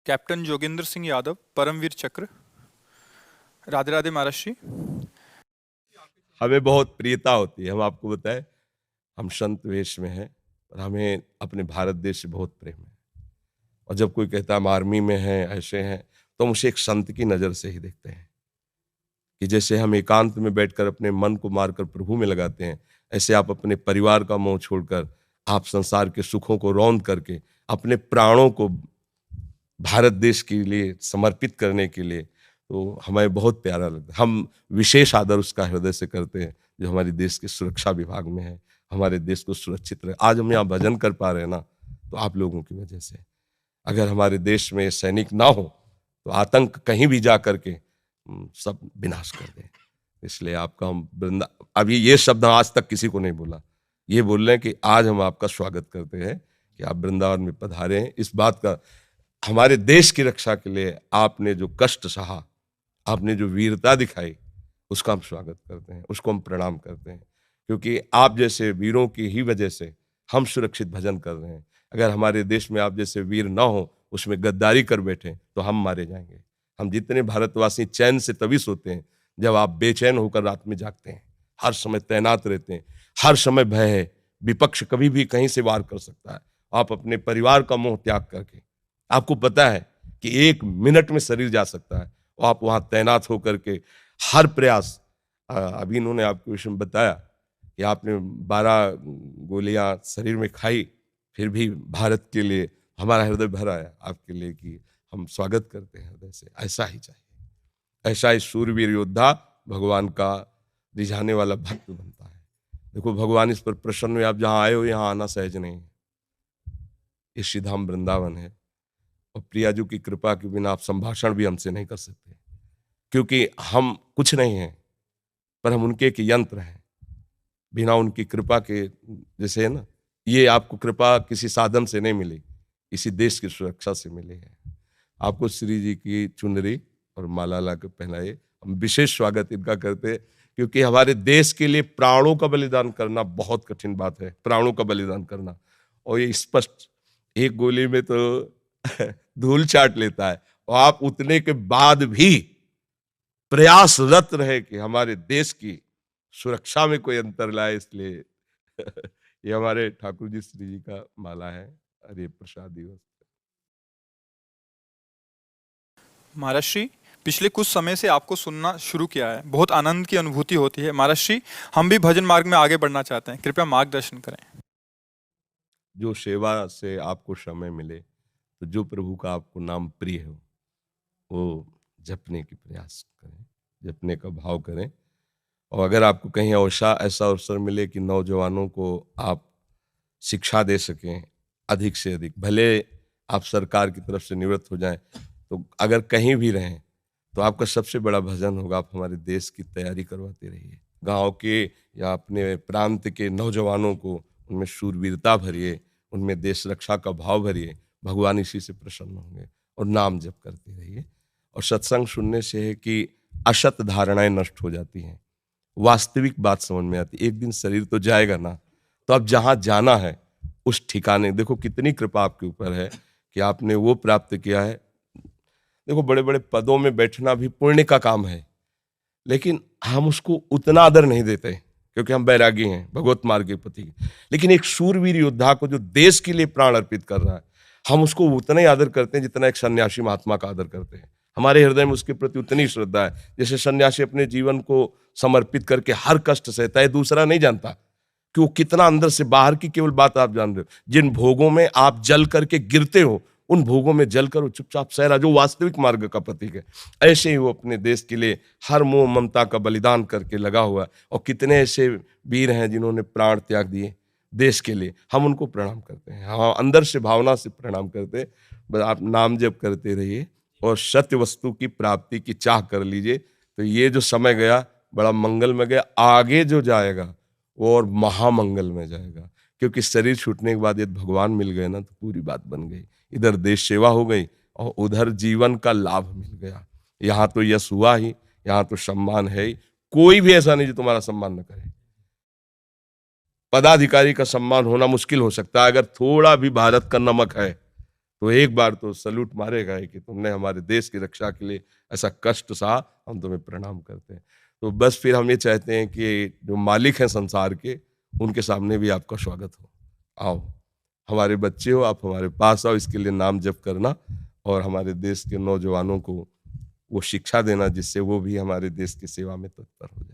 Captain Joginder Singh Yadav, Paramvir चक्र। राधे राधे महाराज जी। हमें बहुत प्रियता होती है। हम आपको बताएं, हम संत वेश में हैं और हमें अपने भारत देश से बहुत प्रेम है। और जब कोई कहता है हम आर्मी में हैं, ऐसे हैं, तो हम उसे एक संत की नज़र से ही देखते हैं कि जैसे हम एकांत में बैठकर अपने मन को मारकर प्रभु में लगाते हैं, ऐसे आप अपने परिवार का मोह छोड़कर, आप संसार के सुखों को रौंद करके अपने प्राणों को भारत देश के लिए समर्पित करने के लिए, तो हमें बहुत प्यारा लगता है। हम विशेष आदर उसका हृदय से करते हैं जो हमारे देश के सुरक्षा विभाग में है, हमारे देश को सुरक्षित रहे। आज हम यहाँ भजन कर पा रहे हैं ना, तो आप लोगों की वजह से। अगर हमारे देश में सैनिक ना हो तो आतंक कहीं भी जा करके सब विनाश कर दें। इसलिए आपका हम अभी ये शब्द आज तक किसी को नहीं बोला, ये बोल रहे हैं कि आज हम आपका स्वागत करते हैं कि आप वृंदावन में पधारे हैं। इस बात का, हमारे देश की रक्षा के लिए आपने जो कष्ट सहा, आपने जो वीरता दिखाई, उसका हम स्वागत करते हैं, उसको हम प्रणाम करते हैं, क्योंकि आप जैसे वीरों की ही वजह से हम सुरक्षित भजन कर रहे हैं। अगर हमारे देश में आप जैसे वीर ना हो, उसमें गद्दारी कर बैठे, तो हम मारे जाएंगे। हम जितने भारतवासी चैन से तभी सोते हैं जब आप बेचैन होकर रात में जागते हैं, हर समय तैनात रहते हैं, हर समय भय है, विपक्ष कभी भी कहीं से वार कर सकता है। आप अपने परिवार का मोह त्याग करके, आपको पता है कि 1 मिनट में शरीर जा सकता है, और आप वहां तैनात होकर के हर प्रयास, अभी इन्होंने आपको विषय में बताया कि आपने 12 गोलियां शरीर में खाई, फिर भी भारत के लिए हमारा हृदय भर आया आपके लिए कि हम स्वागत करते हैं हृदय से। ऐसा ही चाहिए, ऐसा ही शूरवीर योद्धा भगवान का रिझाने वाला भक्त बनता है। देखो, भगवान इस पर प्रसन्न हुए, आप जहां आए हो यहाँ आना सहज नहीं है। ये श्रीधाम वृंदावन है, और प्रियाजू की कृपा के बिना आप संभाषण भी हमसे नहीं कर सकते, क्योंकि हम कुछ नहीं हैं, पर हम उनके एक यंत्र हैं। बिना उनकी कृपा के, जैसे है ना, ये आपको कृपा किसी साधन से नहीं मिली, इसी देश की सुरक्षा से मिली है। आपको श्री जी की चुनरी और माला ला के पहनाए, हम विशेष स्वागत इनका करते हैं, क्योंकि हमारे देश के लिए प्राणों का बलिदान करना बहुत कठिन बात है। प्राणों का बलिदान करना, और ये स्पष्ट, एक गोली में तो धूल चाट लेता है, और आप उतने के बाद भी प्रयासरत रहे कि हमारे देश की सुरक्षा में कोई अंतर लाए। इसलिए ये हमारे ठाकुर जी श्री जी का माला है, अरे प्रसाद दिवस। महाराज जी, पिछले कुछ समय से आपको सुनना शुरू किया है, बहुत आनंद की अनुभूति होती है। महाराज जी, हम भी भजन मार्ग में आगे बढ़ना चाहते हैं, कृपया मार्गदर्शन करें। जो सेवा से आपको समय मिले, तो जो प्रभु का आपको नाम प्रिय हो, वो जपने की प्रयास करें, जपने का भाव करें। और अगर आपको कहीं ऐसा अवसर मिले कि नौजवानों को आप शिक्षा दे सकें अधिक से अधिक, भले आप सरकार की तरफ से निवृत्त हो जाएं, तो अगर कहीं भी रहें, तो आपका सबसे बड़ा भजन होगा, आप हमारे देश की तैयारी करवाते रहिए। गांव के या अपने प्रांत के नौजवानों को उनमें शूरवीरता भरिए, उनमें देश रक्षा का भाव भरिए। भगवान इसी से प्रसन्न होंगे। और नाम जप करते रहिए। और सत्संग सुनने से है कि असत धारणाएं नष्ट हो जाती हैं, वास्तविक बात समझ में आती। एक दिन शरीर तो जाएगा ना, तो अब जहां जाना है उस ठिकाने, देखो कितनी कृपा आपके ऊपर है कि आपने वो प्राप्त किया है। देखो, बड़े बड़े पदों में बैठना भी पुण्य का काम है, लेकिन हम उसको उतना आदर नहीं देते, क्योंकि हम बैरागी हैं, भगवत मार्ग के पति। लेकिन एक शूरवीर योद्धा को जो देश के लिए प्राण अर्पित कर रहा है, हम उसको उतना ही आदर करते हैं जितना एक सन्यासी महात्मा का आदर करते हैं। हमारे हृदय में उसके प्रति उतनी श्रद्धा है। जैसे सन्यासी अपने जीवन को समर्पित करके हर कष्ट सहता है, दूसरा नहीं जानता कि वो कितना अंदर से, बाहर की केवल बात आप जान रहे हो। जिन भोगों में आप जल करके गिरते हो, उन भोगों में जल कर वो चुपचाप सह रहा, जो वास्तविक मार्ग का प्रतीक है। ऐसे ही वो अपने देश के लिए हर मोह ममता का बलिदान करके लगा हुआ है। और कितने ऐसे वीर हैं जिन्होंने प्राण त्याग दिए देश के लिए, हम उनको प्रणाम करते हैं। हाँ, अंदर से भावना से प्रणाम करते हैं। बस आप नाम जप करते रहिए और सत्य वस्तु की प्राप्ति की चाह कर लीजिए, तो ये जो समय गया बड़ा मंगल में गया। आगे जो जाएगा वो और महामंगल में जाएगा, क्योंकि शरीर छूटने के बाद यदि भगवान मिल गए ना, तो पूरी बात बन गई। इधर देश सेवा हो गई और उधर जीवन का लाभ मिल गया। यहाँ तो यश हुआ ही, यहाँ तो सम्मान है ही। कोई भी ऐसा नहीं जो तुम्हारा सम्मान न करे। पदाधिकारी का सम्मान होना मुश्किल हो सकता है, अगर थोड़ा भी भारत का नमक है तो एक बार तो सल्यूट मारेगा कि तुमने हमारे देश की रक्षा के लिए ऐसा कष्ट सहा, हम तुम्हें प्रणाम करते हैं। तो बस फिर हम ये चाहते हैं कि जो मालिक हैं संसार के, उनके सामने भी आपका स्वागत हो। आओ, हमारे बच्चे हो, आप हमारे पास आओ, इसके लिए नाम जप करना और हमारे देश के नौजवानों को वो शिक्षा देना जिससे वो भी हमारे देश की सेवा में तत्पर हो जाए।